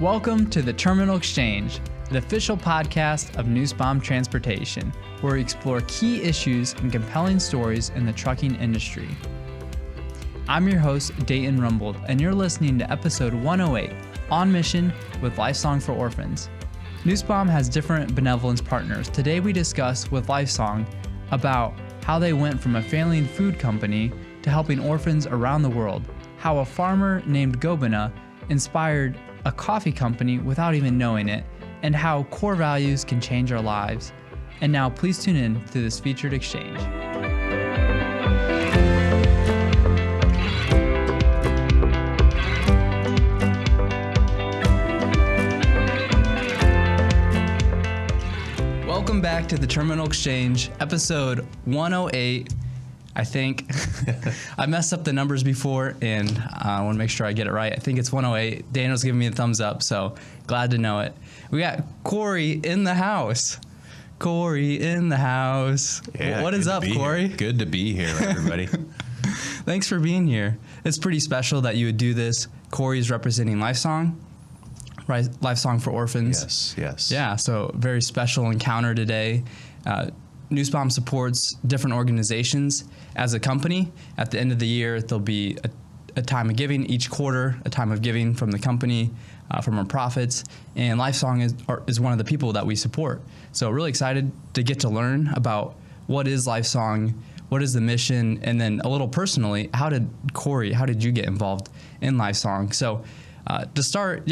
Welcome to the Terminal Exchange, the official podcast of Nussbaum Transportation, where we explore key issues and compelling stories in the trucking industry. I'm your host, Dayton Rumbold, and you're listening to episode 108, On Mission with Lifesong for Orphans. Nussbaum has different benevolence partners. Today we discuss with Lifesong about how they went from a failing food company to helping orphans around the world, how a farmer named Gobina inspired a coffee company without even knowing it, and how core values can change our lives. And now please tune in to this featured exchange. Welcome back to the Terminal Exchange, episode 108. I think I messed up the numbers before, and I want to make sure I get it right. I think it's 108. Daniel's giving me a thumbs up, so glad to know it. We got Kory in the house. Kory in the house. Yeah, what is up, Kory? Good to be here, everybody. Thanks for being here. It's pretty special that you would do this. Kory's representing Lifesong, right? Lifesong for Orphans. Yes. Yeah, so very special encounter today. Nussbaum supports different organizations as a company. At the end of the year, there'll be a time of giving each quarter, a time of giving from the company, from our profits. And Lifesong is one of the people that we support. So really excited to get to learn about what is Lifesong, what is the mission, and then a little personally, how did you get involved in Lifesong? So to start,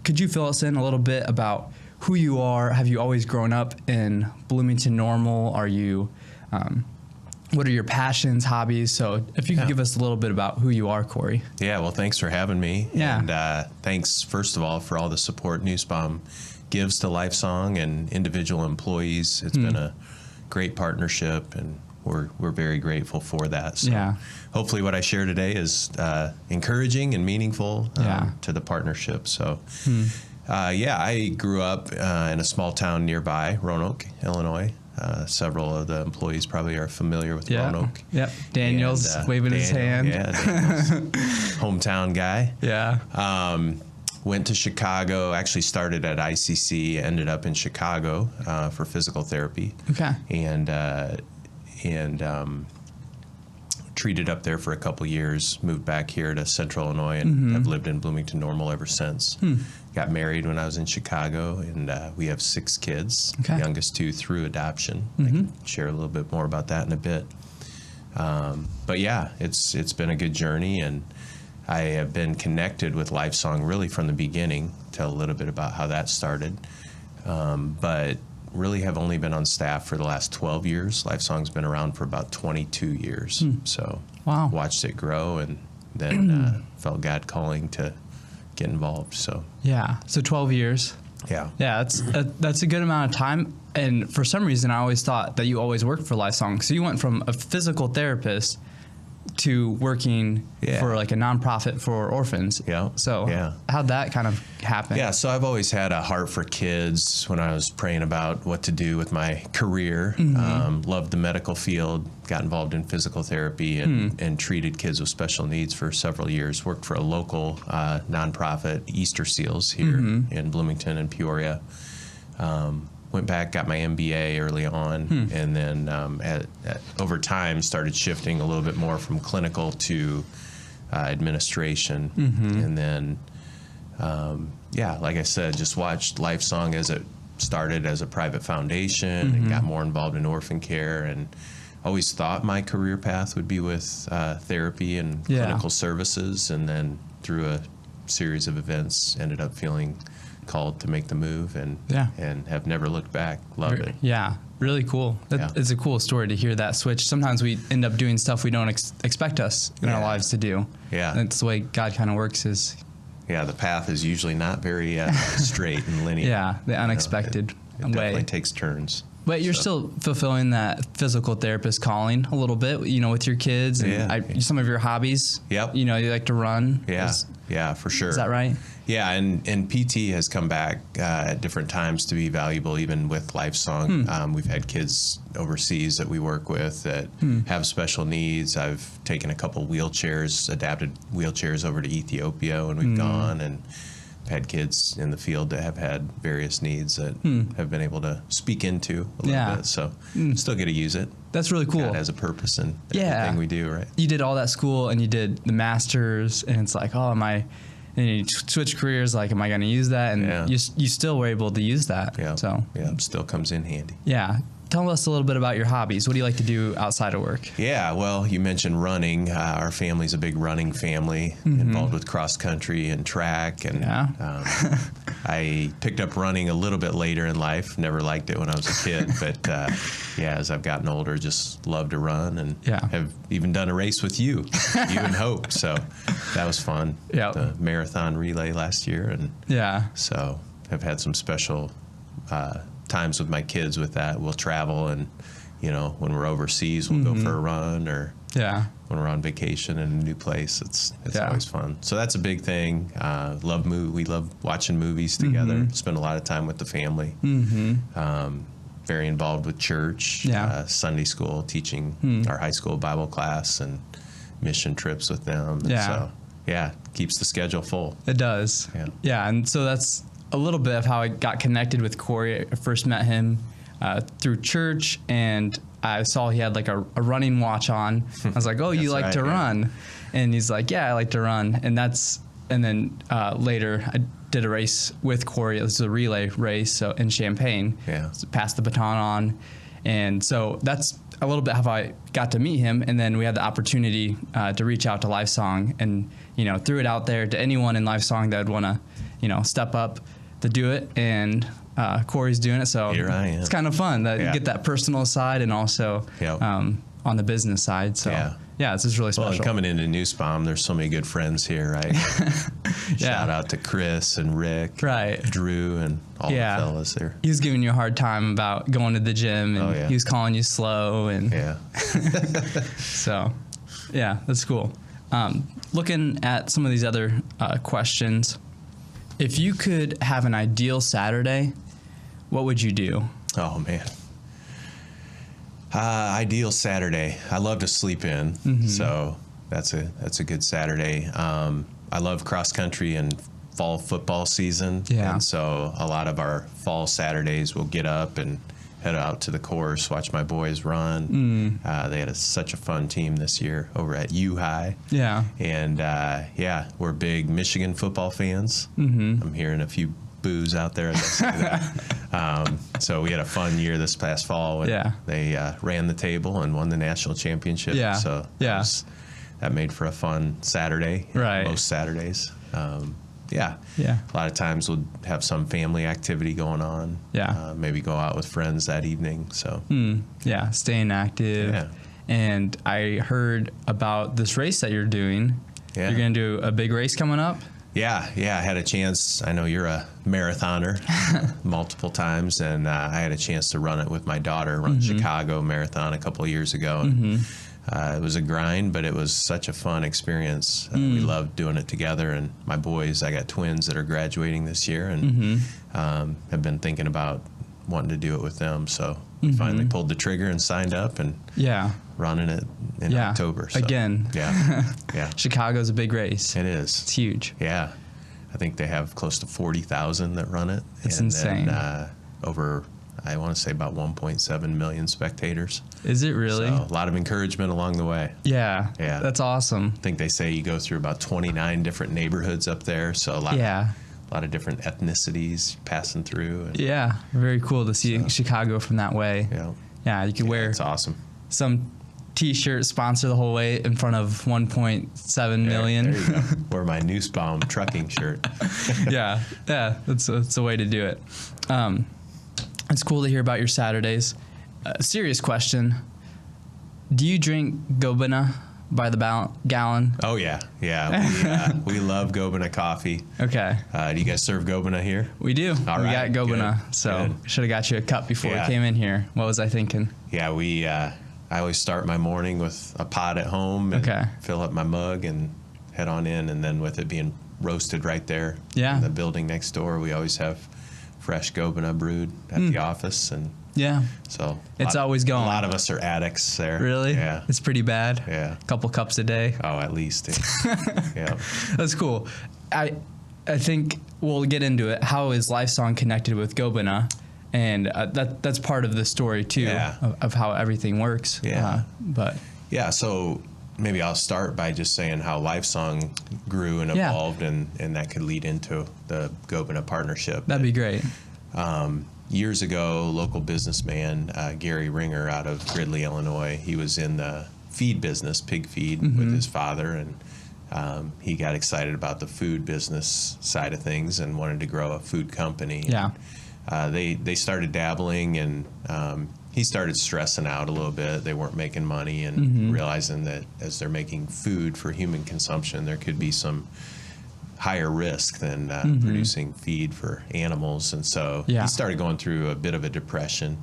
could you fill us in a little bit about who you are? Have you always grown up in Bloomington Normal? Are you, what are your passions, hobbies? So if you could give us a little bit about who you are, Kory. Yeah, well, thanks for having me. Yeah. And thanks, first of all, for all the support Nussbaum gives to Lifesong and individual employees. It's been a great partnership, and we're very grateful for that. So hopefully what I share today is encouraging and meaningful to the partnership. So I grew up in a small town nearby, Roanoke, Illinois. Several of the employees probably are familiar with Roanoke. Yep. Daniel's waving his hand. Yeah, Daniel's hometown guy. Yeah. Went to Chicago, actually started at ICC, ended up in Chicago for physical therapy. Okay. And treated up there for a couple years, moved back here to Central Illinois, and have lived in Bloomington Normal ever since. Got married when I was in Chicago, and we have 6 kids, youngest 2 through adoption. I can share a little bit more about that in a bit. But yeah, it's been a good journey, and I have been connected with Lifesong really from the beginning. Tell a little bit about how that started. But really have only been on staff for the last 12 years. Lifesong's been around for about 22 years. So watched it grow, and then felt God calling to get involved. So 12 years. Yeah, that's a good amount of time. And for some reason, I always thought that you always worked for Lifesong. So you went from a physical therapist to working for like a nonprofit for orphans. So how'd that kind of happen? Yeah, so I've always had a heart for kids when I was praying about what to do with my career. Loved the medical field, got involved in physical therapy, and treated kids with special needs for several years. Worked for a local nonprofit, Easter Seals, here in Bloomington and Peoria. Went back, got my MBA early on, and then over time started shifting a little bit more from clinical to administration. And then, like I said, just watched Lifesong as it started as a private foundation and got more involved in orphan care, and always thought my career path would be with therapy and clinical services, and then through a series of events ended up feeling called to make the move, and have never looked back. Love it. Yeah, really cool. It's a cool story to hear that switch. Sometimes we end up doing stuff we don't expect us in our lives to do. Yeah, that's the way God kind of works. Is the path is usually not very straight and linear. The unexpected it definitely takes turns. But you're still fulfilling that physical therapist calling a little bit, with your kids and some of your hobbies. Yep. You like to run. Yeah, for sure. Is that right? Yeah, and PT has come back at different times to be valuable, even with Lifesong. We've had kids overseas that we work with that have special needs. I've taken a couple wheelchairs, adapted wheelchairs over to Ethiopia when we've gone, and had kids in the field that have had various needs that have been able to speak into a little bit. So still get to use it. That's really cool. God has a purpose in everything we do, right? You did all that school and you did the masters, and it's like, and you switch careers, like, am I going to use that? And you still were able to use that. Yeah. So Still comes in handy. Yeah. Tell us a little bit about your hobbies. What do you like to do outside of work? Yeah, well, you mentioned running. Our family's a big running family, involved with cross country and track. And I picked up running a little bit later in life. Never liked it when I was a kid. But as I've gotten older, just love to run and have even done a race with you and Hope. So that was fun. Yeah. The marathon relay last year. And so I've had some special times with my kids with that. We'll travel, and when we're overseas, we'll go for a run, or when we're on vacation in a new place, it's always fun. So that's a big thing. We love watching movies together. Spend a lot of time with the family. Very involved with church, Sunday school, teaching our high school Bible class and mission trips with them. And so keeps the schedule full. It does. And so that's a little bit of how I got connected with Kory. I first met him through church, and I saw he had like a running watch on. I was like, "Oh, you like to run?" And he's like, "Yeah, I like to run." And then later I did a race with Kory. It was a relay race, in Champaign. So passed the baton on, and so that's a little bit how I got to meet him. And then we had the opportunity to reach out to Lifesong, and threw it out there to anyone in Lifesong that would want to step up to do it, and Kory's doing it, so here I am. It's kind of fun that you get that personal side and also on the business side. So it's just really special. Well, and coming into Nussbaum, there's so many good friends here, right? Shout out to Chris and Rick, Drew, and all the fellas there. He was giving you a hard time about going to the gym, and he was calling you slow, and so that's cool. Looking at some of these other questions. If you could have an ideal Saturday, what would you do? Oh, man. Ideal Saturday. I love to sleep in, so that's a good Saturday. I love cross country and fall football season, and so a lot of our fall Saturdays we'll get up and head out to the course, watch my boys run. They had such a fun team this year over at U High. And we're big Michigan football fans. I'm hearing a few boos out there as I say that. So we had a fun year this past fall when they ran the table and won the national championship. So that made for a fun Saturday. Most Saturdays. A lot of times we'll have some family activity going on. Maybe go out with friends that evening. So staying active. And I heard about this race that you're doing. You're going to do a big race coming up? I had a chance. I know you're a marathoner multiple times, and I had a chance to run it with my daughter, run Chicago Marathon a couple of years ago. And, it was a grind, but it was such a fun experience. We loved doing it together, and my boys, I got twins that are graduating this year, and have been thinking about wanting to do it with them. So we finally pulled the trigger and signed up, and running it in October. So, again. Chicago's a big race. It is. It's huge. I think they have close to 40,000 that run it. It's insane. And over, I want to say, about 1.7 million spectators. Is it really? So a lot of encouragement along the way. That's awesome. I think they say you go through about 29 different neighborhoods up there, so a lot of different ethnicities passing through. And very cool to see Chicago from that way. You could wear it's awesome. Some T-shirt sponsor the whole way in front of 1.7 million. There you go. Wear my Nussbaum trucking shirt. That's a way to do it. It's cool to hear about your Saturdays. Serious question. Do you drink Gobena by the gallon? Oh yeah. We love Gobina coffee. Okay. Do you guys serve Gobina here? We do. All we right, got Gobina, good, so good. should have got you a cup before we Yeah. came in here. What was I thinking? Yeah, I always start my morning with a pot at home and Okay. fill up my mug and head on in, and then with it being roasted right there Yeah. in the building next door, we always have fresh Gobina brewed at the office, and Yeah. so It's always going. A lot of us are addicts there. Really? Yeah. It's pretty bad. Yeah. A couple cups a day. Oh, at least. Yeah. That's cool. I think we'll get into it. How is Lifesong connected with Gobina? And that's part of the story too, Yeah. of how everything works. Yeah. But Yeah, so maybe I'll start by just saying how Lifesong grew and Yeah. evolved, and that could lead into the Gobina partnership. that'd be great. Years ago, local businessman Gary Ringer out of Gridley, Illinois, he was in the feed business, pig feed, with his father, and he got excited about the food business side of things and wanted to grow a food company. Yeah. They started dabbling, and he started stressing out a little bit. They weren't making money, and realizing that as they're making food for human consumption, there could be some higher risk than producing feed for animals. And so Yeah. he started going through a bit of a depression.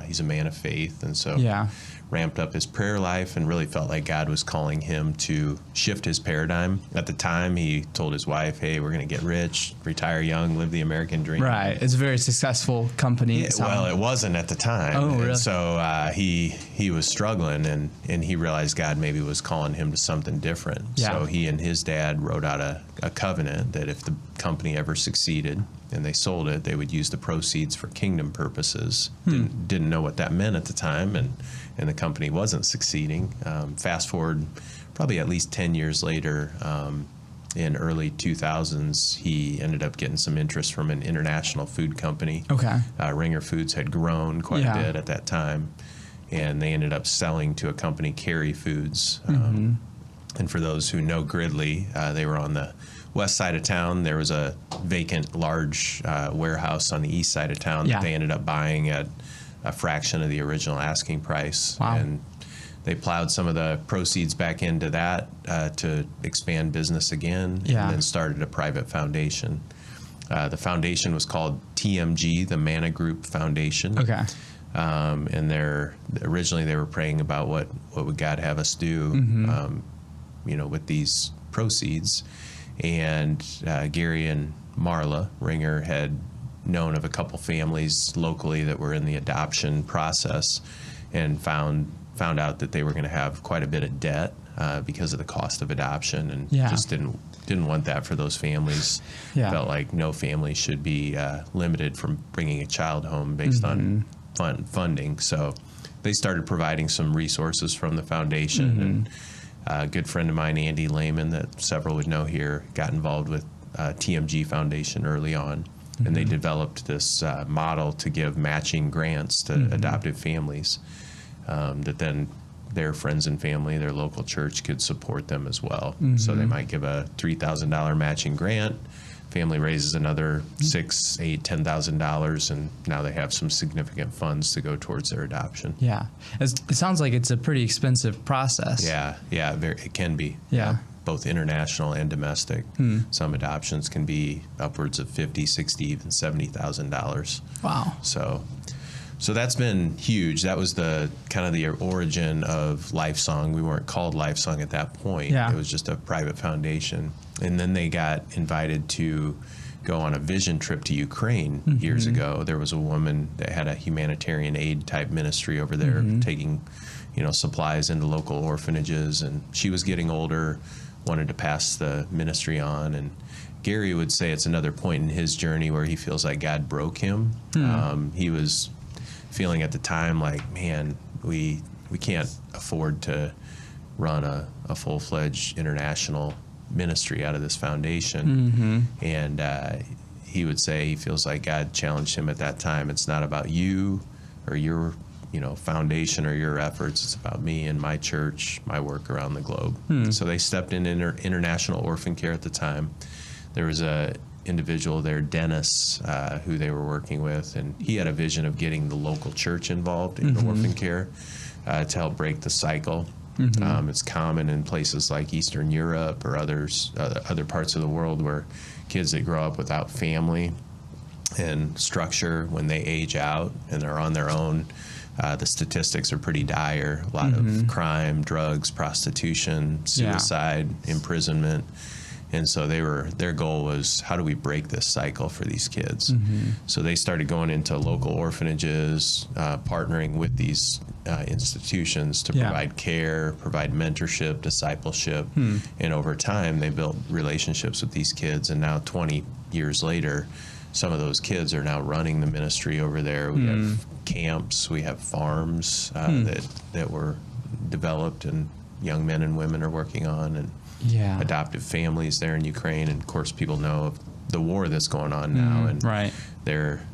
He's a man of faith, and so Yeah. ramped up his prayer life and really felt like God was calling him to shift his paradigm. At the time, he told his wife, hey, we're going to get rich, retire young, live the American dream. Right. It's a very successful company. Yeah, well, it wasn't at the time. Oh, really? And so he was struggling, and he realized God maybe was calling him to something different. Yeah. So he and his dad wrote out a covenant that if the company ever succeeded and they sold it, they would use the proceeds for kingdom purposes. Didn't know what that meant at the time, and the company wasn't succeeding. Fast forward probably at least 10 years later, in early 2000s, he ended up getting some interest from an international food company. Okay. Ringer Foods had grown quite Yeah. a bit at that time, and they ended up selling to a company, Kory Foods. And for those who know Gridley, they were on the west side of town. There was a vacant large warehouse on the east side of town Yeah. that they ended up buying at a fraction of the original asking price. Wow. And they plowed some of the proceeds back into that to expand business again, Yeah. and then started a private foundation. The foundation was called TMG, the Manna Group Foundation. Okay. And originally they were praying about what would God have us do, with these proceeds. And Gary and Marla Ringer had known of a couple families locally that were in the adoption process, and found out that they were going to have quite a bit of debt because of the cost of adoption, and Yeah. just didn't want that for those families. Yeah. Felt like no family should be limited from bringing a child home based on funding. So they started providing some resources from the foundation, and a good friend of mine, Andy Lehman, that several would know here, got involved with TMG Foundation early on, and they developed this model to give matching grants to adoptive families, that then their friends and family, their local church, could support them as well. So they might give a $3,000 matching grant. Family raises another $6,000, $8,000, $10,000, and now they have some significant funds to go towards their adoption. Yeah. It sounds like it's a pretty expensive process. Yeah, it can be. Yeah. Both international and domestic. Some adoptions can be upwards of $50,000, $60,000, even $70,000. Wow. So that's been huge. That was the kind of the origin of Lifesong. We weren't called Lifesong at that point. Yeah. It was just a private foundation. And then they got invited to go on a vision trip to Ukraine years ago. There was a woman that had a humanitarian aid type ministry over there, taking, supplies into local orphanages, and she was getting older, wanted to pass the ministry on. And Gary would say it's another point in his journey where he feels like God broke him. He was feeling at the time like, man, we can't afford to run a full-fledged international ministry out of this foundation. And he would say he feels like God challenged him at that time. It's not about you or your foundation or your efforts. It's about me and my church, my work around the globe. So they stepped in international orphan care at the time. There was a individual there, Dennis, who they were working with, and he had a vision of getting the local church involved in orphan care to help break the cycle. It's common in places like Eastern Europe or other parts of the world where kids that grow up without family and structure, when they age out and they're on their own, the statistics are pretty dire. A lot of crime, drugs, prostitution, suicide, imprisonment. And so their goal was, how do we break this cycle for these kids? So they started going into local orphanages, partnering with these institutions to provide care, provide mentorship, discipleship. And over time, they built relationships with these kids. And now 20 years later, some of those kids are now running the ministry over there. We have camps, we have farms that were developed and young men and women are working on, and adoptive families there in Ukraine. And of course, people know of the war that's going on now, and they're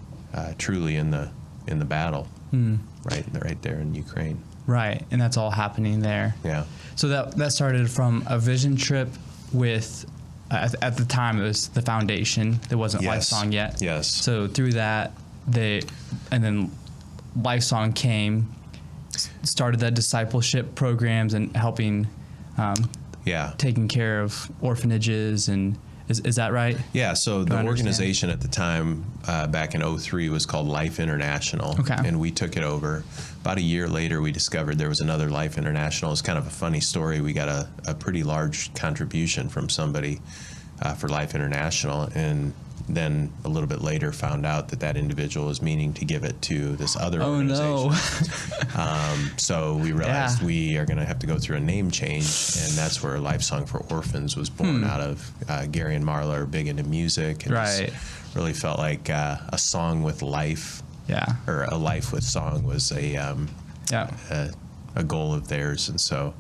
truly in the battle, right there in Ukraine. Right, and that's all happening there. Yeah. So that started from a vision trip with, at the time, it was the foundation. There wasn't Lifesong yet. Yes. So through that, and then Lifesong came, started that discipleship programs and helping, taking care of orphanages, and is that right? Yeah. So the organization at the time, back in 2003, was called Life International, and we took it over. About a year later, we discovered there was another Life International. It's kind of a funny story. We got a pretty large contribution from somebody for Life International, and then a little bit later found out that individual was meaning to give it to this other organization. No. So we realized we are going to have to go through a name change, and that's where Lifesong for Orphans was born out of. Gary and Marla are big into music, and just really felt like a song with life, or a life with song was a goal of theirs. And so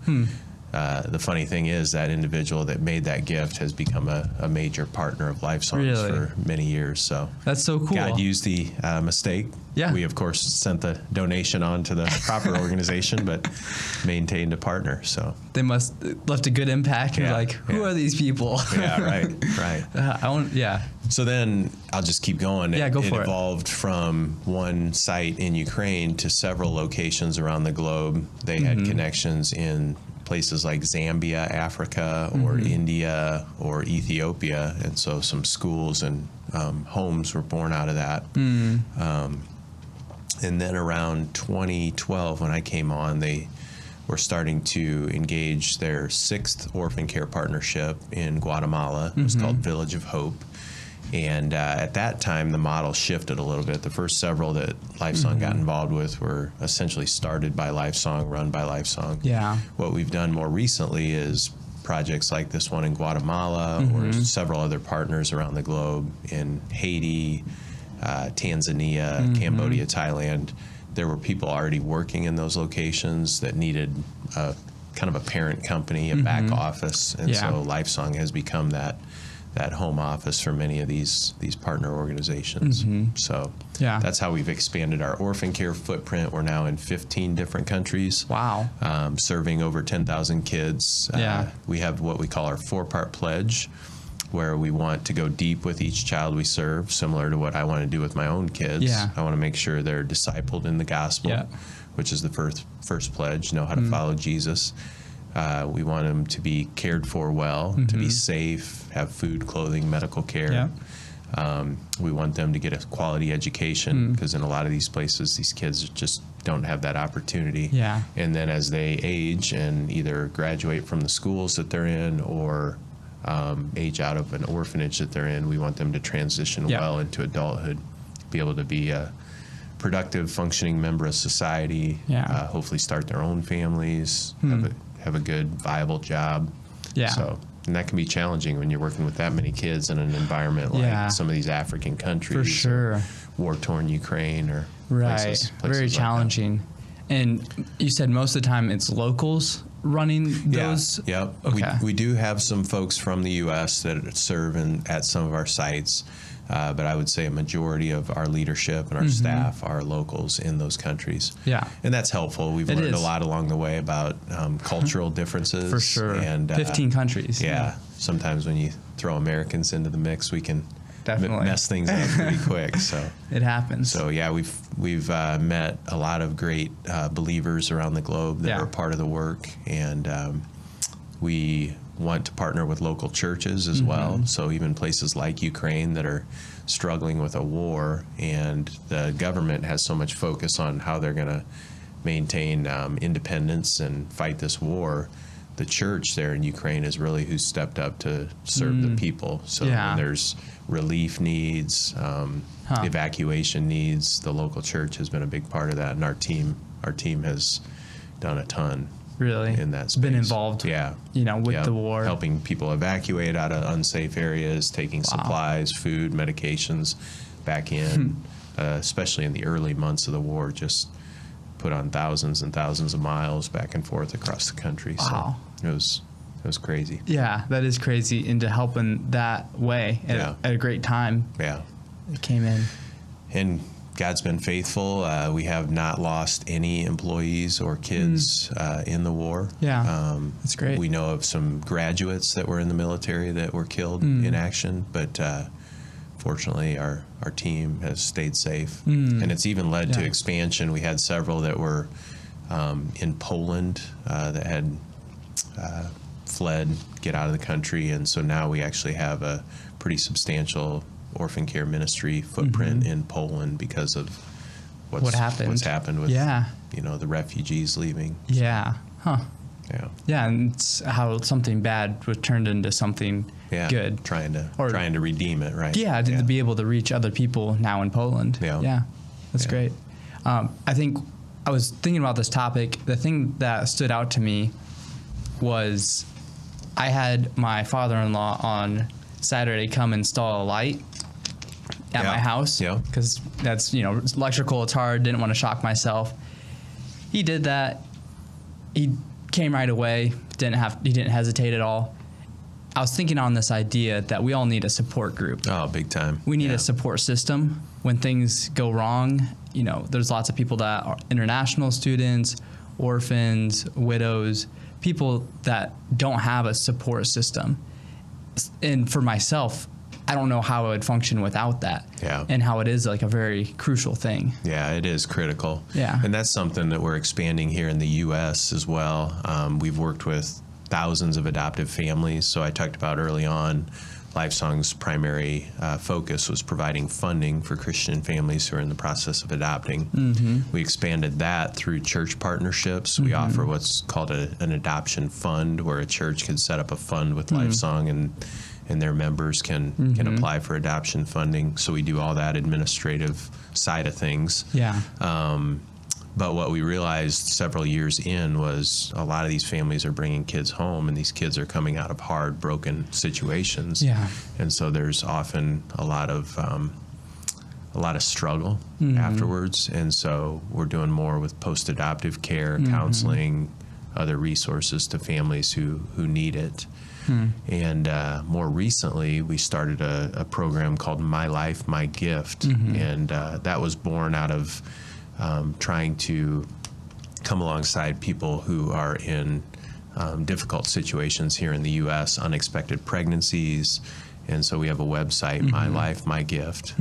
the funny thing is that individual that made that gift has become a major partner of Lifesong for many years. So that's so cool. God used the mistake. Yeah. We, of course, sent the donation on to the proper organization, but maintained a partner. So they must left a good impact. You're like, who are these people? Right. So then I'll just keep going. Go for it. It evolved from one site in Ukraine to several locations around the globe. They had connections in places like Zambia, Africa, or India, or Ethiopia. And so some schools and homes were born out of that. And then around 2012, when I came on, they were starting to engage their 6th orphan care partnership in Guatemala. It was called Village of Hope. And at that time, the model shifted a little bit. The first several that Lifesong got involved with were essentially started by Lifesong, run by Lifesong. Yeah. What we've done more recently is projects like this one in Guatemala, or several other partners around the globe in Haiti, Tanzania, Cambodia, Thailand. There were people already working in those locations that needed kind of a parent company, a back office. And so Lifesong has become that home office for many of these partner organizations. So that's how we've expanded our orphan care footprint. We're now in 15 different countries. Wow. Serving over 10,000 kids. We have what we call our 4-part pledge, where we want to go deep with each child we serve, similar to what I want to do with my own kids. I want to make sure they're discipled in the gospel, which is the first pledge, know how to follow Jesus. We want them to be cared for well, to be safe, have food, clothing, medical care. We want them to get a quality education, because in a lot of these places, these kids just don't have that opportunity. And then as they age and either graduate from the schools that they're in, or age out of an orphanage that they're in, we want them to transition well into adulthood, be able to be a productive, functioning member of society, hopefully start their own families, have a good, viable job. So, and that can be challenging when you're working with that many kids in an environment like some of these African countries. For sure. War-torn Ukraine or places very challenging. Like and you said most of the time it's locals running those? Okay. We do have some folks from the U.S. that serve at some of our sites. But I would say a majority of our leadership and our staff are locals in those countries. And that's helpful. We've learned a lot along the way about cultural differences. For sure. And 15 countries. Sometimes when you throw Americans into the mix, we can definitely mess things up pretty quick. So it happens. So yeah, we've met a lot of great believers around the globe that are part of the work, and we want to partner with local churches as well. So even places like Ukraine that are struggling with a war, and the government has so much focus on how they're going to maintain independence and fight this war. The church there in Ukraine is really who stepped up to serve the people. So when there's relief needs, evacuation needs, the local church has been a big part of that, and our team has done a ton. Really? In that space. Been involved, with the war. Helping people evacuate out of unsafe areas, taking supplies, food, medications back in, especially in the early months of the war, just put on thousands and thousands of miles back and forth across the country. Wow. So it was crazy. Yeah, that is crazy. Into helping that way at a great time. Yeah. It came in. And God's been faithful. We have not lost any employees or kids in the war. Yeah, that's great. We know of some graduates that were in the military that were killed in action, but fortunately our team has stayed safe. And it's even led to expansion. We had several that were in Poland that had fled, get out of the country, and so now we actually have a pretty substantial orphan care ministry footprint in Poland because of what's happened with the refugees leaving. Yeah. Huh. Yeah. Yeah, and it's how something bad was turned into something good. Trying to redeem it, right? Yeah, to be able to reach other people now in Poland. Yeah. That's great. I think I was thinking about this topic. The thing that stood out to me was I had my father-in-law on Saturday come install a light at my house, because that's electrical. It's hard. Didn't want to shock myself. He did that. He came right away. He didn't hesitate at all. I was thinking on this idea that we all need a support group. Oh, big time. We need a support system when things go wrong. There's lots of people that are international students, orphans, widows, people that don't have a support system. And for myself, I don't know how I would function without that. Yeah. And how it is like a very crucial thing. Yeah, it is critical. Yeah. And that's something that we're expanding here in the U.S. as well. We've worked with thousands of adoptive families. So I talked about early on, Lifesong's primary focus was providing funding for Christian families who are in the process of adopting. We expanded that through church partnerships. We offer what's called an adoption fund, where a church can set up a fund with Lifesong, and their members can apply for adoption funding. So we do all that administrative side of things. Yeah. But what we realized several years in was a lot of these families are bringing kids home, and these kids are coming out of hard, broken situations. Yeah. And so there's often a lot of struggle afterwards. And so we're doing more with post-adoptive care, counseling, other resources to families who need it. And more recently, we started a program called My Life, My Gift, and that was born out of trying to come alongside people who are in difficult situations here in the U.S., unexpected pregnancies. And so we have a website, My Life, My Gift,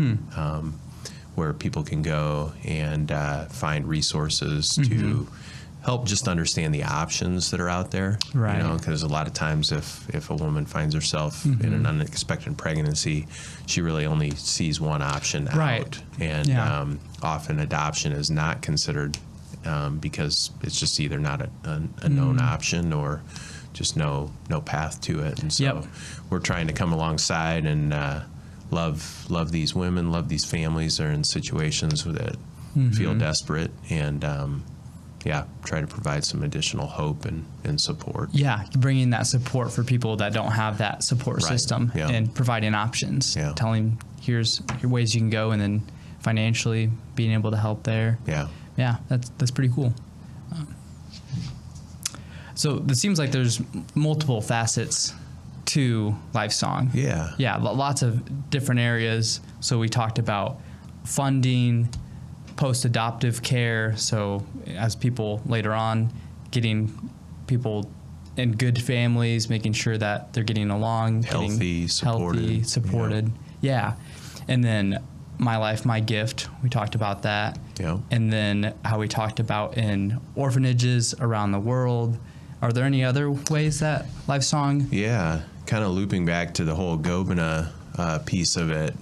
where people can go and find resources to help just understand the options that are out there. Right. Because a lot of times if a woman finds herself in an unexpected pregnancy, she really only sees one option out. And often adoption is not considered because it's just either not a known option or just no path to it. And so we're trying to come alongside and love these women, love these families that are in situations that feel desperate, and try to provide some additional hope and support. Yeah, bringing that support for people that don't have that support system, and providing options, telling here's ways you can go, and then financially being able to help there. Yeah, that's pretty cool. So it seems like there's multiple facets to Lifesong. Yeah, lots of different areas. So we talked about funding, post-adoptive care, so as people later on, getting people in good families, making sure that they're getting along, healthy, supported. Yeah. And then My Life, My Gift, we talked about that. Yeah. And then how we talked about in orphanages around the world. Are there any other ways that Lifesong? Yeah, kind of looping back to the whole Gobina piece of it.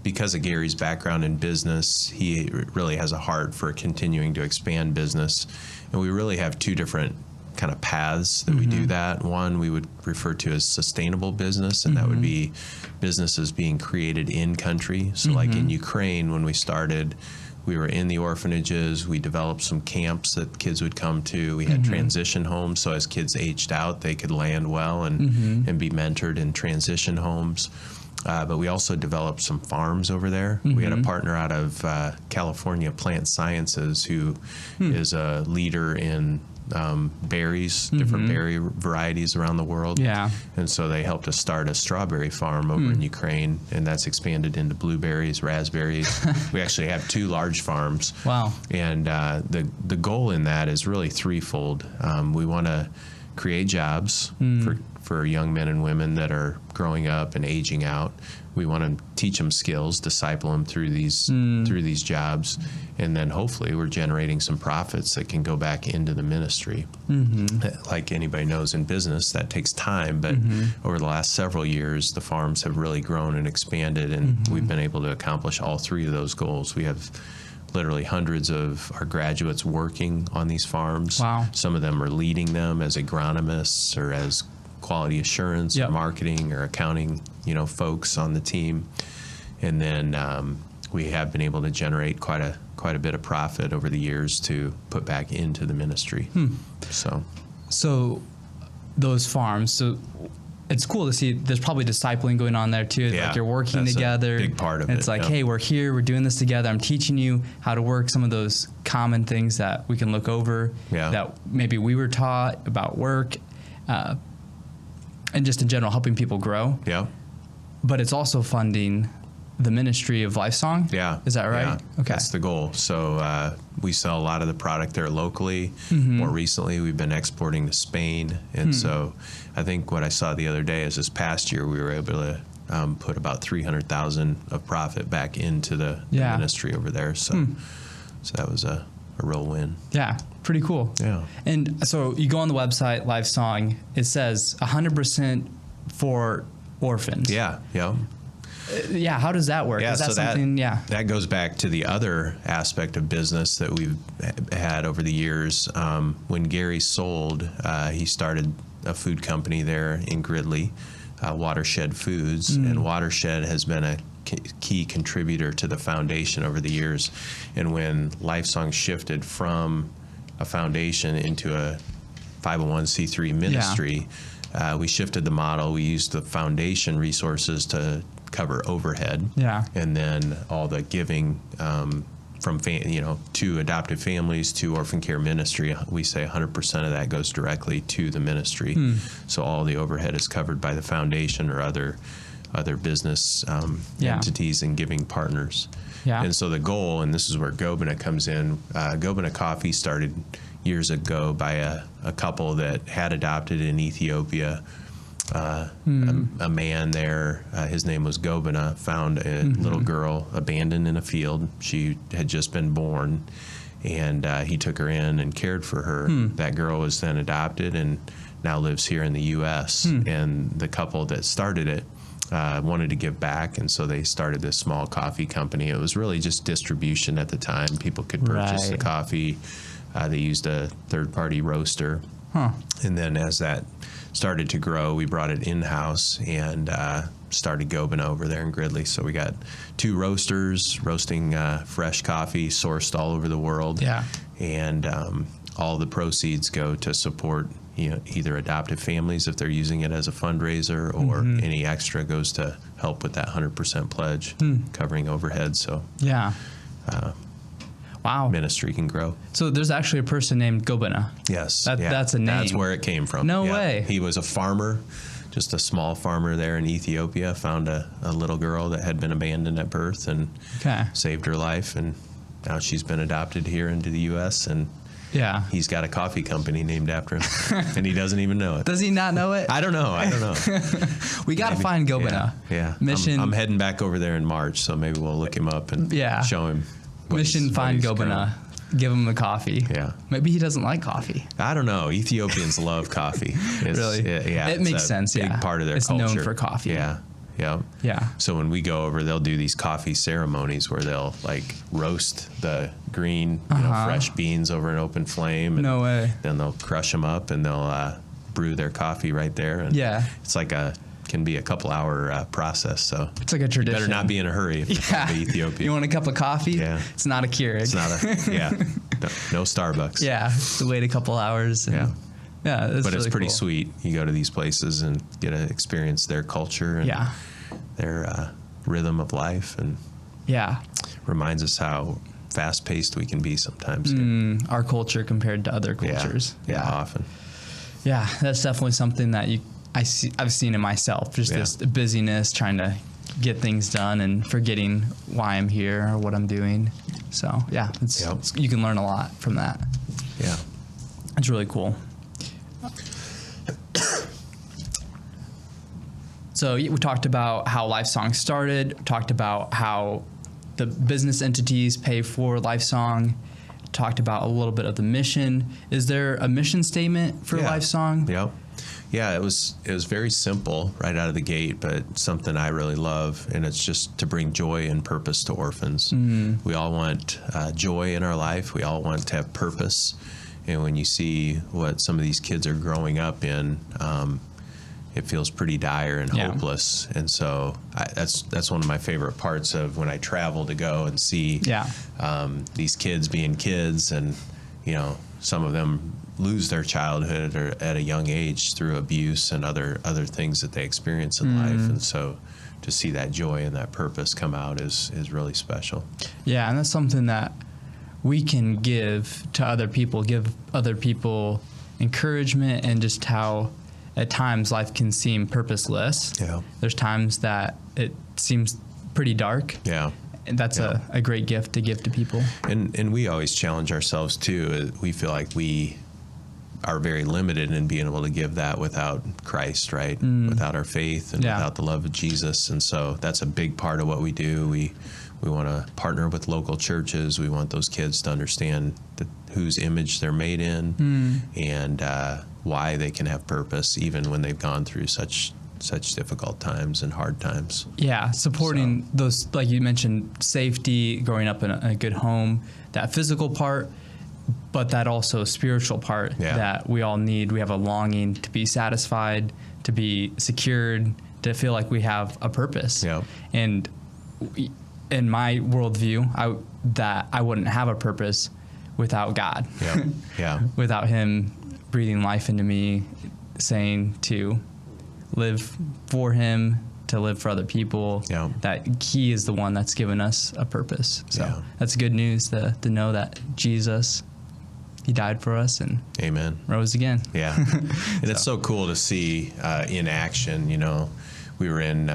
Because of Gary's background in business, he really has a heart for continuing to expand business. And we really have two different kind of paths that we do that. One we would refer to as sustainable business, and that would be businesses being created in country. So like in Ukraine, when we started, we were in the orphanages. We developed some camps that kids would come to. We had transition homes, so as kids aged out, they could land well and be mentored in transition homes. But we also developed some farms over there. We had a partner out of California, Plant Sciences, who is a leader in berries, different berry varieties around the world. Yeah. And so they helped us start a strawberry farm over in Ukraine, and that's expanded into blueberries, raspberries. We actually have 2 large farms. Wow. And the goal in that is really threefold. We want to create jobs for young men and women that are growing up and aging out. We want to teach them skills, disciple them through these jobs, and then hopefully we're generating some profits that can go back into the ministry. Like anybody knows in business, that takes time, but over the last several years, the farms have really grown and expanded, and we've been able to accomplish all 3 of those goals. We have literally hundreds of our graduates working on these farms. Wow. Some of them are leading them as agronomists or as quality assurance or marketing or accounting, folks on the team. And then we have been able to generate quite a bit of profit over the years to put back into the ministry. So those farms, so it's cool to see there's probably discipling going on there too. Yeah, like you're working that's together. a big part of and it's it, like, yeah. hey, we're here, we're doing this together. I'm teaching you how to work some of those common things that we can look over that maybe we were taught about work, and just in general helping people grow. Yeah. But it's also funding the ministry of Lifesong. Yeah. Is that right? Yeah. Okay. That's the goal. So we sell a lot of the product there locally. More recently, we've been exporting to Spain. And so I think what I saw the other day is this past year, we were able to put about $300,000 of profit back into the ministry over there. So, so that was a real win. Yeah. Pretty cool. Yeah. And so you go on the website, Lifesong, it says 100% for orphans. Yeah. Yeah. Yeah, how does that work? Yeah, Is that so something? that goes back to the other aspect of business that we've had over the years. When Gary sold, he started a food company there in Gridley, Watershed Foods, and Watershed has been a key contributor to the foundation over the years. And when Lifesong shifted from a foundation into a 501c3 ministry, we shifted the model. We used the foundation resources to cover overhead, and then all the giving from to adoptive families to orphan care ministry. We say 100% of that goes directly to the ministry. So all the overhead is covered by the foundation or other business entities and giving partners. And so the goal, and this is where Gobina comes in. Gobina Coffee started years ago by a couple that had adopted in Ethiopia. A man there, his name was Gobina, found a little girl abandoned in a field. She had just been born, and he took her in and cared for her. That girl was then adopted and now lives here in the U.S. And the couple that started it wanted to give back, and so they started this small coffee company. It was really just distribution at the time. People could purchase the coffee. They used a third-party roaster. And then as that started to grow, we brought it in-house and started Gobina over there in Gridley. So we got 2 roasters roasting fresh coffee sourced all over the world. And all the proceeds go to support either adoptive families if they're using it as a fundraiser, or any extra goes to help with that 100% pledge, covering overhead. So wow, ministry can grow. So there's actually a person named Gobina. Yes. That's a name. That's where it came from. No way. He was a farmer, just a small farmer there in Ethiopia, found a little girl that had been abandoned at birth and saved her life. And now she's been adopted here into the U.S. and Yeah. he's got a coffee company named after him, and he doesn't even know it. Does he not know it? I don't know. We got to find Gobina. Yeah. Mission. I'm heading back over there in March, so maybe we'll look him up and show him. Mission find Gobina. Give him the coffee. Yeah. Maybe he doesn't like coffee. I don't know. Ethiopians love coffee. Really? Yeah. It makes sense. Big part of their culture. It's known for coffee. Yeah. Yeah. Yeah. So when we go over, they'll do these coffee ceremonies where they'll like roast the green, fresh beans over an open flame. And no way. Then they'll crush them up and they'll brew their coffee right there. And it's like can be a couple hour process. So it's like a tradition. You better not be in a hurry if you're going to Ethiopia. You want a cup of coffee? Yeah. It's not a Keurig. It's not no Starbucks. Yeah. To wait a couple hours. And yeah. But really it's pretty cool. sweet. You go to these places and get to experience their culture and their rhythm of life, and reminds us how fast paced we can be sometimes. Our culture compared to other cultures. Yeah, often. Yeah, that's definitely something that I've seen in myself. Just this busyness, trying to get things done and forgetting why I'm here or what I'm doing. So you can learn a lot from that. Yeah, it's really cool. So we talked about how Lifesong started, talked about how the business entities pay for Lifesong, talked about a little bit of the mission. Is there a mission statement for Lifesong? Yep. Yeah, it was very simple right out of the gate, but something I really love, and it's just to bring joy and purpose to orphans. We all want joy in our life. We all want to have purpose. And when you see what some of these kids are growing up in, it feels pretty dire and hopeless. And so that's one of my favorite parts of when I travel to go and see these kids being kids, and some of them lose their childhood or at a young age through abuse and other things that they experience in life. And so to see that joy and that purpose come out is really special. Yeah, and that's something that we can give to other people, give other people encouragement, and just how at times life can seem purposeless. Yeah. There's times that it seems pretty dark. Yeah. And that's a great gift to give to people. And we always challenge ourselves too. We feel like we are very limited in being able to give that without Christ, right? Without our faith and without the love of Jesus. And so that's a big part of what we do. We want to partner with local churches. We want those kids to understand whose image they're made in, and why they can have purpose even when they've gone through such difficult times and hard times. Yeah, supporting those, like you mentioned, safety, growing up in a good home, that physical part, but that also spiritual part that we all need. We have a longing to be satisfied, to be secured, to feel like we have a purpose. Yeah. And in my worldview, I wouldn't have a purpose without God. Yeah. Without Him breathing life into me, saying to live for Him, to live for other people. Yeah. That He is the one that's given us a purpose. So that's good news to know that Jesus, He died for us and Amen. Rose again. Yeah. And it's so cool to see in action. We were in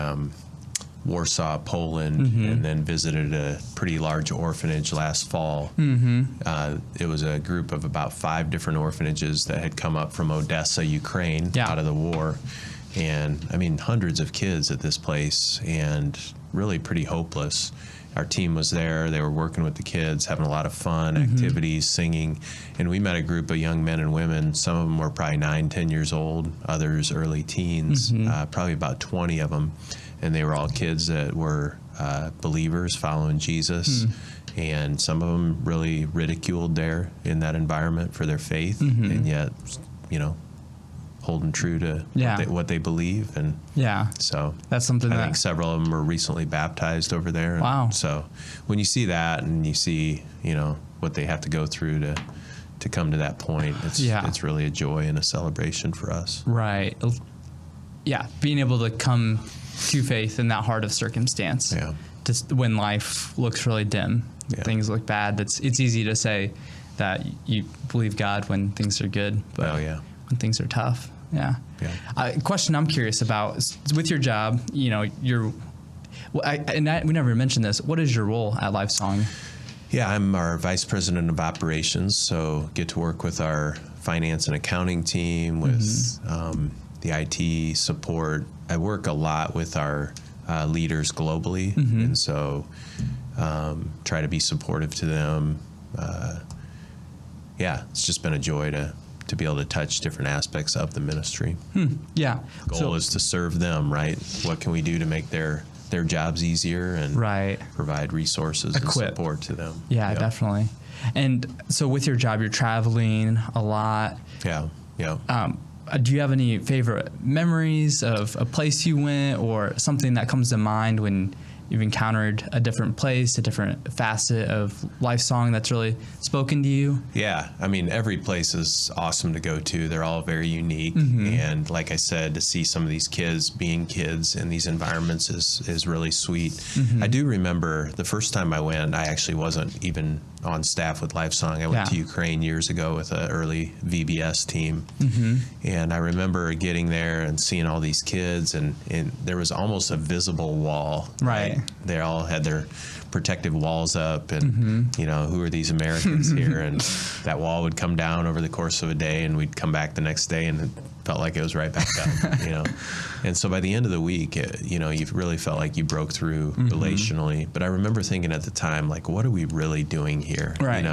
Warsaw, Poland, and then visited a pretty large orphanage last fall. It was a group of about 5 different orphanages that had come up from Odessa, Ukraine, out of the war. And I mean, hundreds of kids at this place, and really pretty hopeless. Our team was there. They were working with the kids, having a lot of fun, activities, singing. And we met a group of young men and women. Some of them were probably 9, 10 years old, others early teens, probably about 20 of them. And they were all kids that were believers following Jesus. And some of them really ridiculed there in that environment for their faith, and yet, holding true to what they believe. And so that's something I think several of them were recently baptized over there. And wow. So when you see that and you see, what they have to go through to come to that point, it's really a joy and a celebration for us. Right. Yeah. Being able to come to faith in that heart of circumstance. Yeah. Just when life looks really dim, things look bad. It's easy to say that you believe God when things are good, but when things are tough. Yeah. Question I'm curious about is, with your job, we never mentioned this. What is your role at Lifesong? Yeah, I'm our vice president of operations, so get to work with our finance and accounting team, with the IT support. I work a lot with our leaders globally, and so try to be supportive to them. Yeah, it's just been a joy to be able to touch different aspects of the ministry. Yeah. Goal is to serve them, right? What can we do to make their jobs easier and provide resources and support to them? Yeah, definitely. And so with your job, you're traveling a lot. Yeah. Do you have any favorite memories of a place you went, or something that comes to mind when you've encountered a different place, a different facet of Lifesong that's really spoken to you? Yeah, I mean, every place is awesome to go to. They're all very unique. And like I said, to see some of these kids being kids in these environments is really sweet. I do remember the first time I went, I actually wasn't even on staff with Lifesong. I went to Ukraine years ago with an early VBS team. And I remember getting there and seeing all these kids, and there was almost a visible wall. Right. They all had their protective walls up, and who are these Americans here? And that wall would come down over the course of a day, and we'd come back the next day, and it felt like it was right back up. And so by the end of the week, you really felt like you broke through relationally. But I remember thinking at the time, like, what are we really doing here? Right.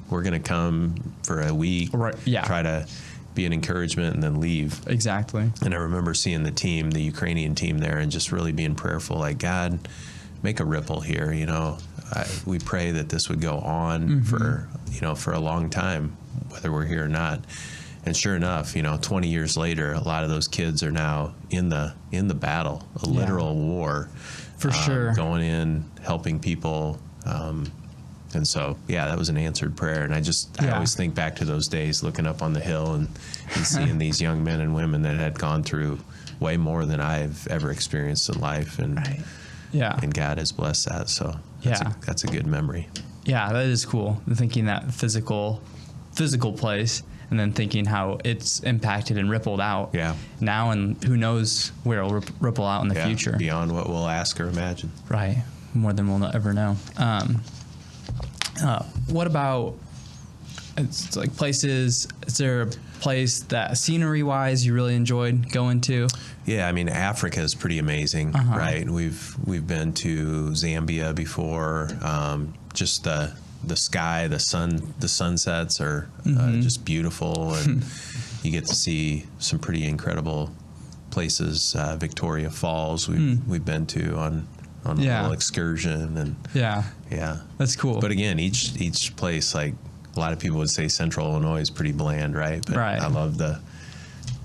We're going to come for a week, try to be an encouragement, and then leave. Exactly. And I remember seeing the Ukrainian team there, and just really being prayerful, like, God, make a ripple here. We pray that this would go on for a long time, whether we're here or not. And sure enough, 20 years later, a lot of those kids are now in the battle, a literal war. For sure. Going in, helping people. And so, that was an answered prayer. And I always think back to those days, looking up on the hill and seeing these young men and women that had gone through way more than I've ever experienced in life. And and God has blessed that. So that's a good memory. Yeah, that is cool. Thinking that physical place, and then thinking how it's impacted and rippled out now, and who knows where it'll ripple out in the future. Beyond what we'll ask or imagine. Right. More than we'll ever know. What about, it's like places, is there a place that scenery-wise you really enjoyed going to? Yeah, I mean, Africa is pretty amazing, right? We've been to Zambia before. Just the sky, the sunsets are just beautiful, and you get to see some pretty incredible places. Victoria Falls, we've been to on a little excursion, and that's cool. But again, each place, like a lot of people would say, Central Illinois is pretty bland, right? But I love the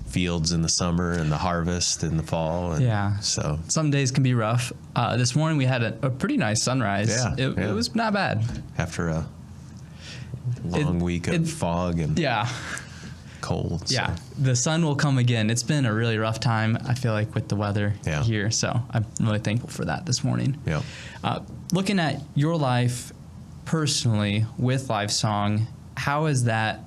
fields in the summer and the harvest in the fall. And so some days can be rough. This morning we had a pretty nice sunrise. It was not bad after a long week of fog and cold. So. The sun will come again. It's been a really rough time, I feel like, with the weather here. So I'm really thankful for that this morning. Looking at your life personally with Lifesong, how has that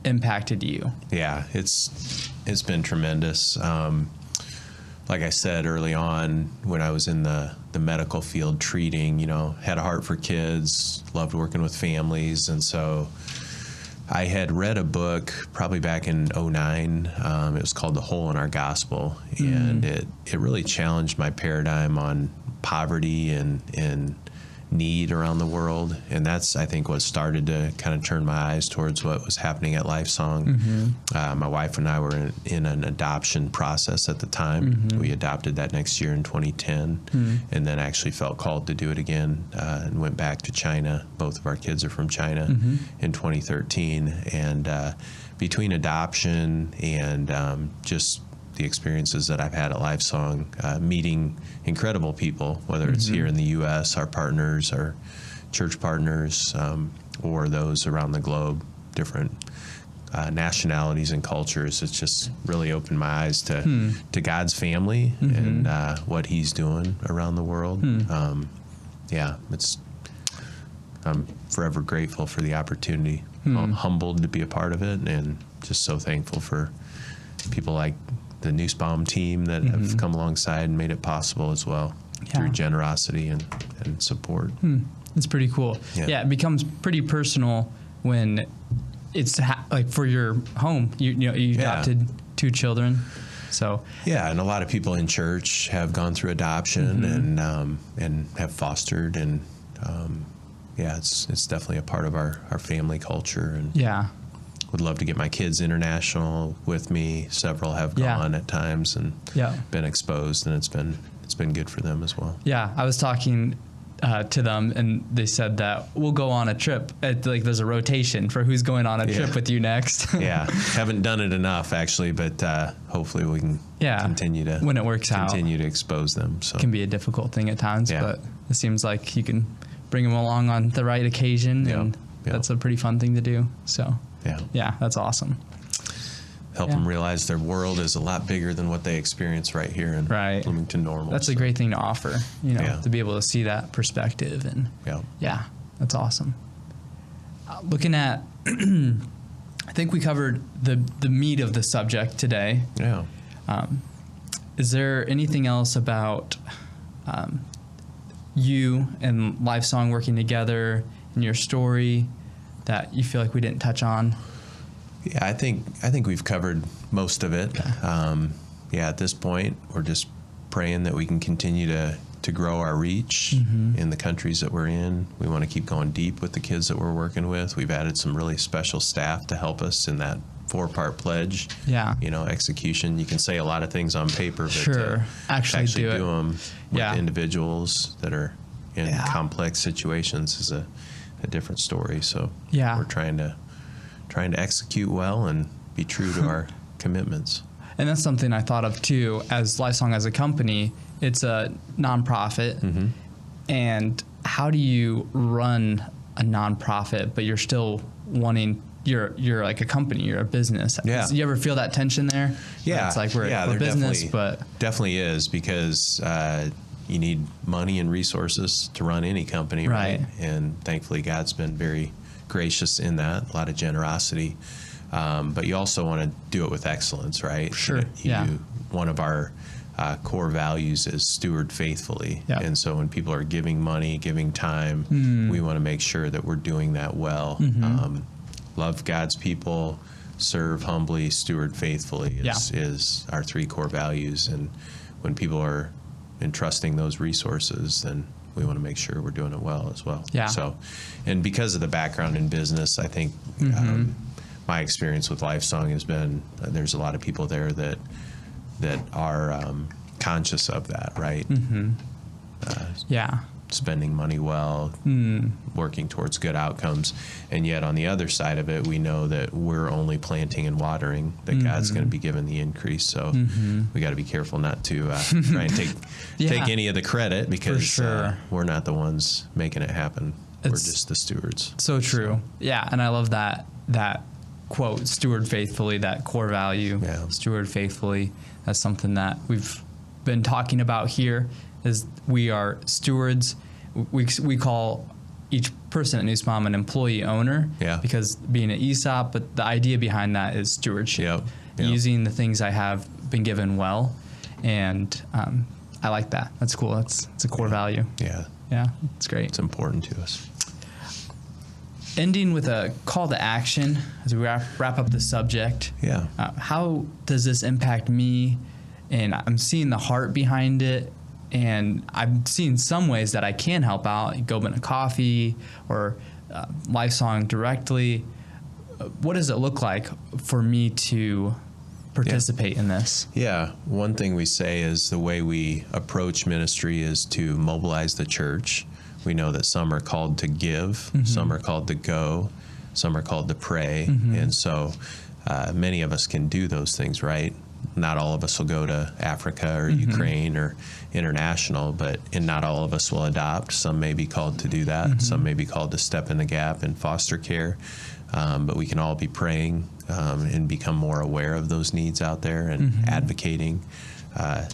impacted you? Yeah, it's been tremendous. Like I said early on, when I was in the medical field treating, had a heart for kids, loved working with families. And so I had read a book probably back in 2009. It was called The Hole in Our Gospel. And it really challenged my paradigm on poverty and need around the world. And that's, I think, what started to kind of turn my eyes towards what was happening at Lifesong. My wife and I were in an adoption process at the time. We adopted that next year in 2010, and then actually felt called to do it again, and went back to China. Both of our kids are from China in 2013. And between adoption and just the experiences that I've had at Lifesong, meeting incredible people, whether it's here in the U.S., our partners, our church partners, or those around the globe, different nationalities and cultures. It's just really opened my eyes to God's family and what He's doing around the world. I'm forever grateful for the opportunity. I'm humbled to be a part of it, and just so thankful for people like the Nussbaum team that have come alongside and made it possible as well through generosity and support. It's pretty cool. Yeah, it becomes pretty personal when it's like for your home. You adopted 2 children, so and a lot of people in church have gone through adoption and have fostered, and it's definitely a part of our family culture. And would love to get my kids international with me. Several have gone at times and been exposed, and it's been good for them as well. Yeah, I was talking to them, and they said that we'll go on a trip. Like there's a rotation for who's going on a trip with you next. Haven't done it enough actually, but hopefully we can continue to when it works continue to expose them. So it can be a difficult thing at times, but it seems like you can bring them along on the right occasion, and that's a pretty fun thing to do. So that's awesome. Help them realize their world is a lot bigger than what they experience right here in Bloomington Normal. That's a great thing to offer, to be able to see that perspective. And that's awesome. Looking at, I think we covered the meat of the subject today. Yeah. Is there anything else about you and Lifesong working together in your story that you feel like we didn't touch on? Yeah, I think we've covered most of it. At this point, we're just praying that we can continue to grow our reach in the countries that we're in. We want to keep going deep with the kids that we're working with. We've added some really special staff to help us in that 4-part pledge. Execution. You can say a lot of things on paper, but actually do them with individuals that are in complex situations is a different story. So we're trying to execute well and be true to our commitments. And that's something I thought of too. As Lifesong as a company, it's a nonprofit. And how do you run a nonprofit, but you're still wanting, you're like a company, you're a business? Do you ever feel that tension there? It's like we're a business, but definitely is, because you need money and resources to run any company, right? And thankfully God's been very gracious in that, a lot of generosity, but you also want to do it with excellence, right? One of our core values is steward faithfully, and so when people are giving money, giving time, we want to make sure that we're doing that well. Love God's people, serve humbly, steward faithfully is our 3 core values, and when people are entrusting those resources, then we want to make sure we're doing it well as well. So, and because of the background in business, I think my experience with Lifesong has been there's a lot of people there that are conscious of that, right? Spending money well, working towards good outcomes, and yet on the other side of it, we know that we're only planting and watering, that God's going to be given the increase. So we got to be careful not to try and take any of the credit, because we're not the ones making it happen. We're just the stewards. So true. And I love that quote, steward faithfully, that core value, steward faithfully. That's something that we've been talking about here, is we are stewards. We call each person at Nussbaum an employee owner, because being an ESOP, but the idea behind that is stewardship, using the things I have been given well, and I like that. That's cool. It's a core value. It's great. It's important to us. Ending with a call to action as we wrap up the subject. How does this impact me? And I'm seeing the heart behind it, and I'm seeing some ways that I can help out. Go in a coffee or Lifesong directly. What does it look like for me to participate in this? One thing we say is the way we approach ministry is to mobilize the church. We know that some are called to give, some are called to go, some are called to pray, and so many of us can do those things, right? Not all of us will go to Africa or Ukraine or international, and not all of us will adopt. Some may be called to do that. Some may be called to step in the gap in foster care, but we can all be praying and become more aware of those needs out there and advocating.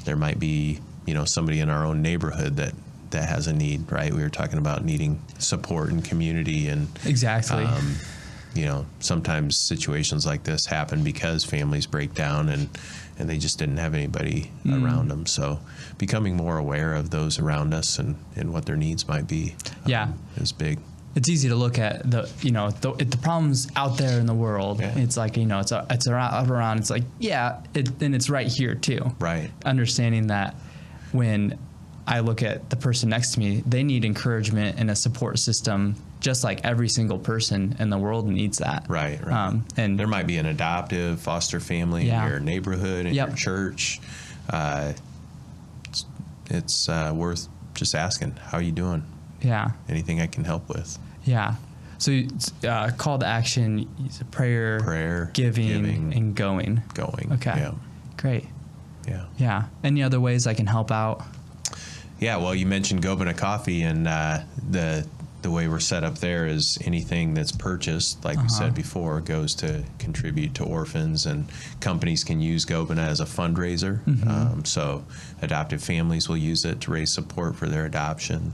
There might be, somebody in our own neighborhood that has a need, right? We were talking about needing support and community, and sometimes situations like this happen because families break down and they just didn't have anybody around them. So becoming more aware of those around us and what their needs might be is big. It's easy to look at the problems out there in the world. Yeah. It's like, it's around. It's like, and it's right here too. Right. Understanding that when I look at the person next to me, they need encouragement and a support system, just like every single person in the world needs that. Right. And there might be an adoptive foster family in your neighborhood, in your church. It's worth just asking, how are you doing? Yeah. Anything I can help with? Yeah. So call to action, prayer, giving, and going. Okay. Yeah. Great. Yeah. Yeah. Any other ways I can help out? Yeah. Well, you mentioned Gobina Coffee, and the way we're set up there is anything that's purchased, like we said before, goes to contribute to Orphans, and companies can use Gobina as a fundraiser. So adoptive families will use it to raise support for their adoption.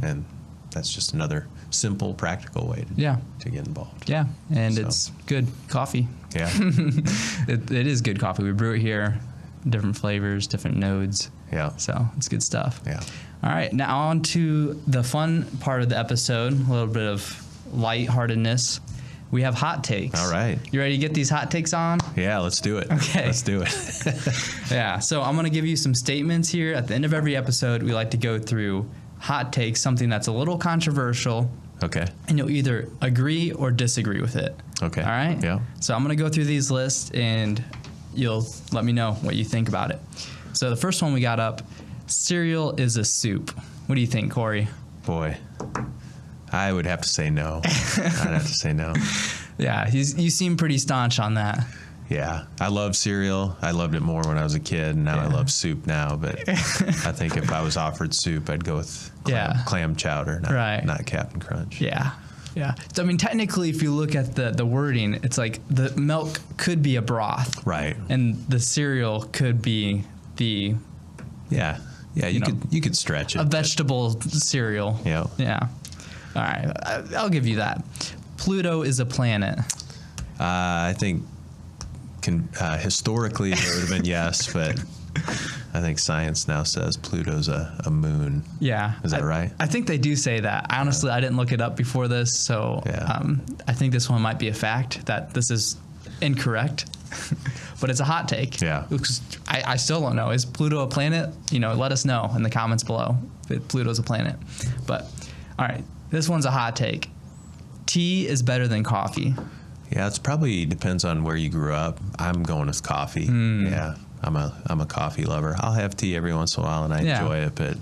And that's just another simple, practical way to get involved. Yeah. And it's good coffee. Yeah. It is good coffee. We brew it here, different flavors, different nodes. Yeah. So it's good stuff. Yeah. All right, now on to the fun part of the episode, a little bit of lightheartedness. We have hot takes. All right. You ready to get these hot takes on? Yeah, let's do it. Okay. Let's do it. Yeah, so I'm going to give you some statements here. At the end of every episode, we like to go through hot takes, something that's a little controversial. Okay. And you'll either agree or disagree with it. Okay. All right? Yeah. So I'm going to go through these lists, and you'll let me know what you think about it. So the first one we got up, cereal is a soup. What do you think, Kory? Boy, I would have to say no. I'd have to say no. Yeah, you seem pretty staunch on that. Yeah, I love cereal. I loved it more when I was a kid, and now I love soup now. But I think if I was offered soup, I'd go with clam chowder, not Captain Crunch. Yeah. So, I mean, technically, if you look at the wording, it's like the milk could be a broth. Right. And the cereal could be the... Yeah, you could stretch it. A vegetable cereal. Yeah. Yeah. All right, I'll give you that. Pluto is a planet. I think historically it would have been yes, but I think science now says Pluto's a moon. Yeah. Is that right? I think they do say that. Honestly, I didn't look it up before this, so I think this one might be a fact that this is incorrect. But it's a hot take. Yeah. I still don't know. Is Pluto a planet? Let us know in the comments below if Pluto's a planet. But, all right, this one's a hot take. Tea is better than coffee. Yeah, it's probably depends on where you grew up. I'm going with coffee. Yeah, I'm a coffee lover. I'll have tea every once in a while, and I enjoy it, but it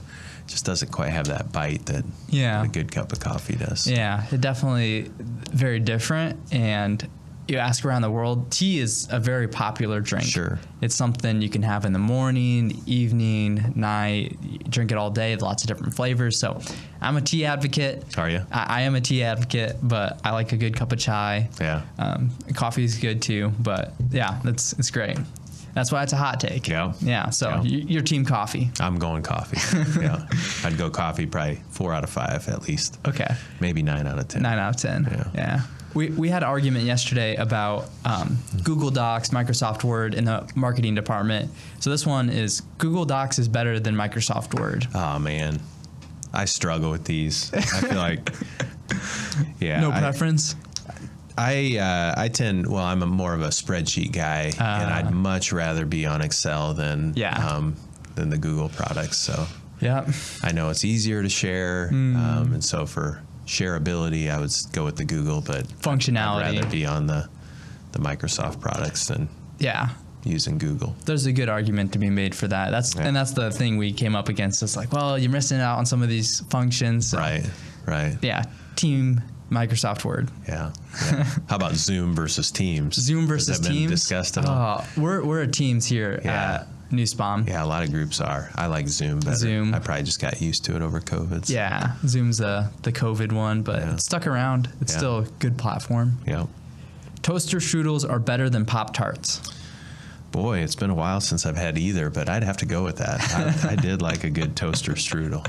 just doesn't quite have that bite that a good cup of coffee does. Yeah, it definitely very different. And you ask around the world, tea is a very popular drink. Sure. It's something you can have in the morning, evening, night, you drink it all day, lots of different flavors. So I'm a tea advocate. Are you? I am a tea advocate, but I like a good cup of chai. Yeah. Coffee is good too, but yeah, it's great. That's why it's a hot take. Yeah. Yeah. So you're team coffee. I'm going coffee. Yeah. I'd go coffee probably 4 out of 5 at least. Okay. Maybe 9 out of 10. 9 out of 10. Yeah. We had an argument yesterday about Google Docs, Microsoft Word in the marketing department. So this one is Google Docs is better than Microsoft Word. Oh, man. I struggle with these. I feel like, No preference? I tend, I'm more of a spreadsheet guy, and I'd much rather be on Excel than the Google products. So I know it's easier to share, and so for shareability, I would go with the Google, but functionality, I'd rather be on the Microsoft products than using Google. There's a good argument to be made for that. And that's the thing we came up against. It's like, well, you're missing out on some of these functions. So. Right. Yeah, team Microsoft Word. Yeah. How about Zoom versus Teams? Zoom versus Has that Teams? been discussed at all? We're a Teams here at Nussbaum. Yeah, a lot of groups are. I like Zoom better. I probably just got used to it over COVID. So. Yeah, Zoom's the COVID one, but it stuck around. It's still a good platform. Yeah. Toaster strudels are better than Pop-Tarts. Boy, it's been a while since I've had either, but I'd have to go with that. I did like a good toaster strudel.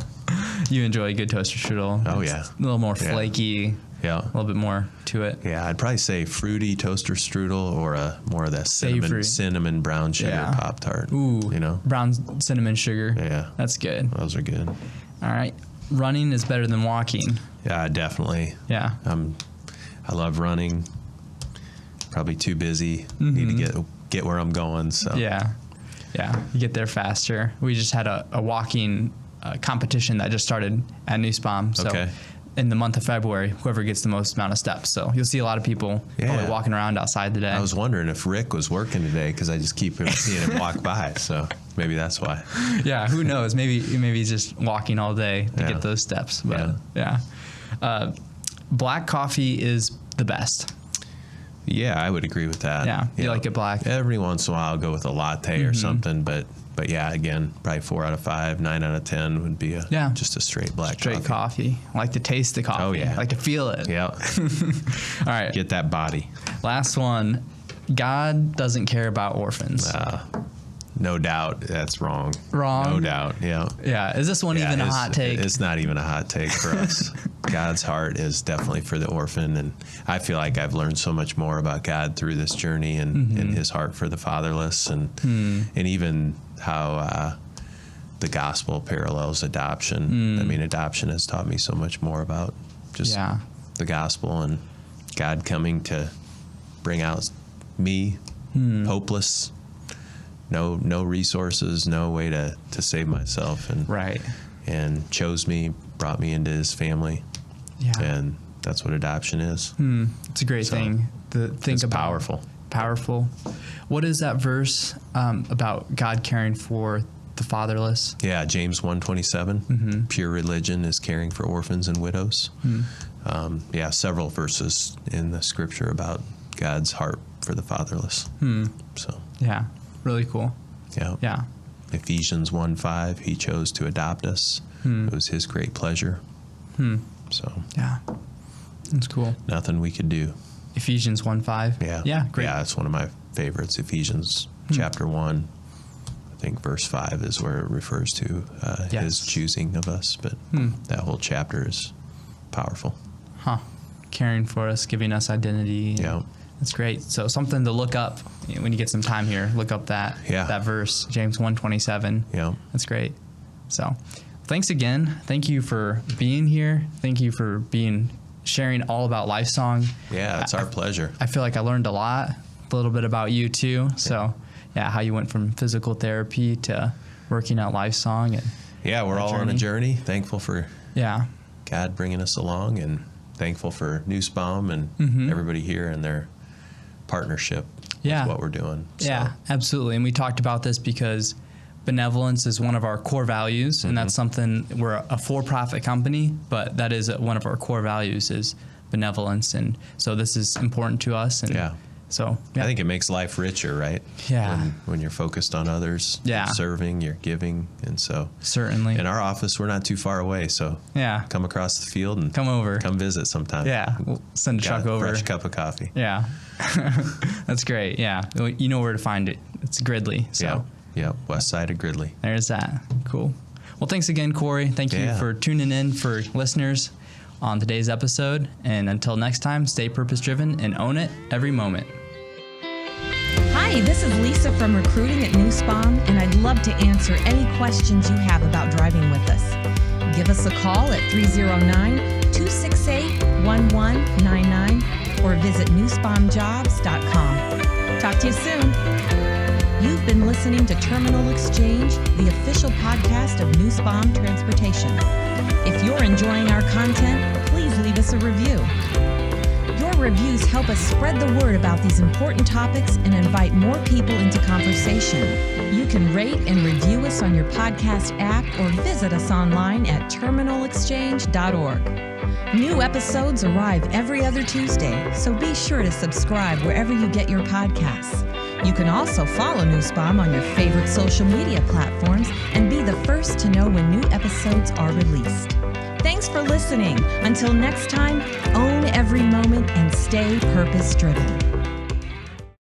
You enjoy a good toaster strudel. Oh, it's a little more flaky. Yeah. A little bit more to it. Yeah, I'd probably say fruity toaster strudel or more of that Savory. cinnamon brown sugar Pop-Tart. Ooh, you know? brown cinnamon sugar. Yeah. That's good. Those are good. All right. Running is better than walking. Yeah, definitely. Yeah. I love running. Probably too busy. Need to get where I'm going. So Yeah. You get there faster. We just had a walking competition that just started at Nussbaum. So in the month of February, whoever gets the most amount of steps. So you'll see a lot of people probably walking around outside today. I was wondering if Rick was working today because I just keep seeing him walk by. So maybe that's why. Yeah, who knows? Maybe he's just walking all day to get those steps. But black coffee is the best. Yeah, I would agree with that. Yeah, you like it black. Every once in a while, I'll go with a latte or something, but yeah, again, probably 4 out of 5, 9 out of 10 would be just a straight black coffee. I like to taste the coffee. Oh yeah, I like to feel it. Yeah. All right. Get that body. Last one. God doesn't care about orphans. No doubt, that's wrong. Wrong. No doubt. Yeah. Yeah. Is this one even a hot take? It's not even a hot take for us. God's heart is definitely for the orphan, and I feel like I've learned so much more about God through this journey and His heart for the fatherless, and even how the gospel parallels adoption. I mean, adoption has taught me so much more about just the gospel and God coming to bring out me, hopeless. No resources, no way to save myself, and chose me, brought me into His family, and that's what adoption is. It's a great thing to think it's about. Powerful. What is that verse about God caring for the fatherless? Yeah, James 1:27. Pure religion is caring for orphans and widows. Several verses in the scripture about God's heart for the fatherless. So yeah. Really cool. Yeah. Ephesians 1:5, He chose to adopt us. It was His great pleasure. So yeah, that's cool. Nothing we could do. Ephesians 1:5. Yeah, great. Yeah, it's one of my favorites. Ephesians chapter 1, I think verse 5 is where it refers to His choosing of us. But that whole chapter is powerful. Caring for us, giving us identity. Yeah. That's great. So something to look up when you get some time here. Look up that verse, James 1:27. Yeah. That's great. So thanks again. Thank you for being here. Thank you for sharing all about Lifesong. Yeah, it's our pleasure. I feel like I learned a little bit about you too. So how you went from physical therapy to working at Lifesong. And we're all on a journey. Thankful for God bringing us along, and thankful for Nussbaum and everybody here and their partnership with what we're doing. So. Yeah, absolutely. And we talked about this because benevolence is one of our core values, and that's something, we're a for-profit company, but that is one of our core values is benevolence. And so this is important to us. And so I think it makes life richer, right? Yeah. When you're focused on others, you're serving, you're giving. And so certainly in our office, we're not too far away. So come across the field and come visit sometime. Yeah. We'll send a truck over. Fresh cup of coffee. Yeah. That's great. Yeah. You know where to find it. It's Gridley. So west side of Gridley. There's that. Cool. Well, thanks again, Kory. Thank you for tuning in for listeners on today's episode. And until next time, stay purpose-driven and own it every moment. Hi, this is Lisa from Recruiting at Nussbaum, and I'd love to answer any questions you have about driving with us. Give us a call at 309-268-1199 or visit nussbaumjobs.com. Talk to you soon. You've been listening to Terminal Exchange, the official podcast of Nussbaum Transportation. If you're enjoying our content, please leave us a review. Your reviews help us spread the word about these important topics and invite more people into conversation. You can rate and review us on your podcast app or visit us online at terminalexchange.org. New episodes arrive every other Tuesday, so be sure to subscribe wherever you get your podcasts. You can also follow Nussbaum on your favorite social media platforms and be the first to know when new episodes are released. Thanks for listening. Until next time, own every moment and stay purpose-driven.